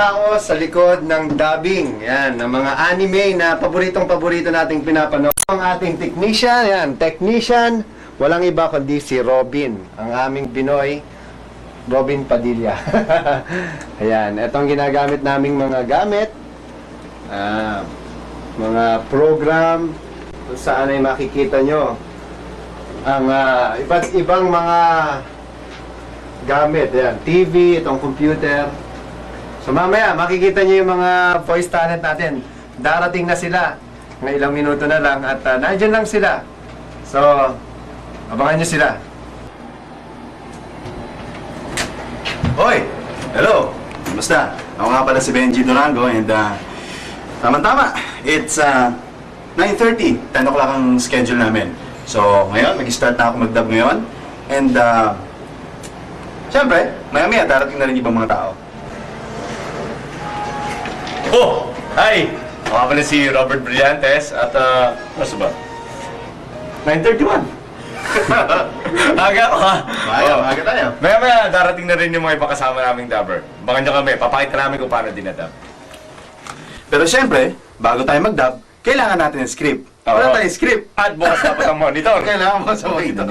tao sa likod ng dubbing. Yan, ng mga anime na paboritong-paborito nating pinapanood. Ang ating technician, yan, technician, walang iba kundi si Robin, ang aming Pinoy, Robin Padilla. Ayan, itong ginagamit naming mga gamit, mga program, kung saan ay makikita nyo ang iba't ibang mga gamit. Ayan, TV, itong computer. So mamaya, makikita nyo yung mga voice talent natin. Darating na sila. Ng ilang minuto na lang at nandiyan lang sila. So, abangan nyo sila. Hoy! Hello! Kumusta? Ako nga pala si Benji Durango and tama-tama, it's 9:30, 10 o'clock ang schedule namin. So, ngayon, mag-start na ako mag-dub ngayon. And, siyempre, maya-maya, darating na rin ibang mga tao. Oh! Hi! Ako pala si Robert Brillantes at ano ba? 9:31. Aga ko ha! Maaga tayo. Maya-maya darating na rin yung mga ibang kasama naming dubber. Bakan nyo kami, papakita namin kung paano dinadub. Pero siyempre, bago tayo mag-dub, kailangan natin ng script. Wala tayong script. At bukas dapat ang monitor. Kailangan mo sa monitor.